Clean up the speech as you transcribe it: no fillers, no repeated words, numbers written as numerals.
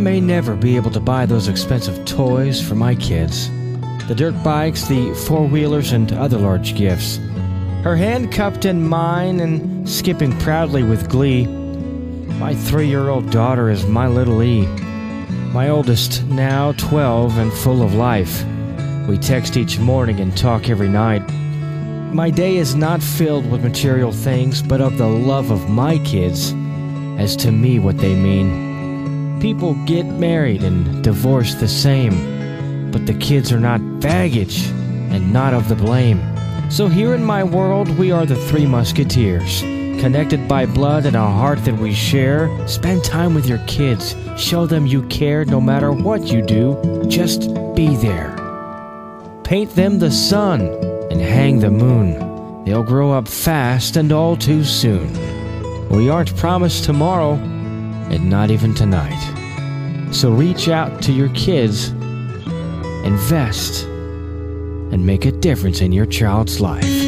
may never be able to buy those expensive toys for my kids. The dirt bikes, the four-wheelers, and other large gifts. Her hand cupped in mine and skipping proudly with glee. My 3-year-old daughter is my little E. My oldest, now 12 and full of life. We text each morning and talk every night. My day is not filled with material things, but of the love of my kids, as to me what they mean. People get married and divorce the same, but the kids are not baggage and not of the blame. So here in my world, we are the Three Musketeers, connected by blood and a heart that we share. Spend time with your kids. Show them you care no matter what you do. Just be there. Paint them the sun and hang the moon. They'll grow up fast and all too soon. We aren't promised tomorrow, and not even tonight. So reach out to your kids, invest, and make a difference in your child's life.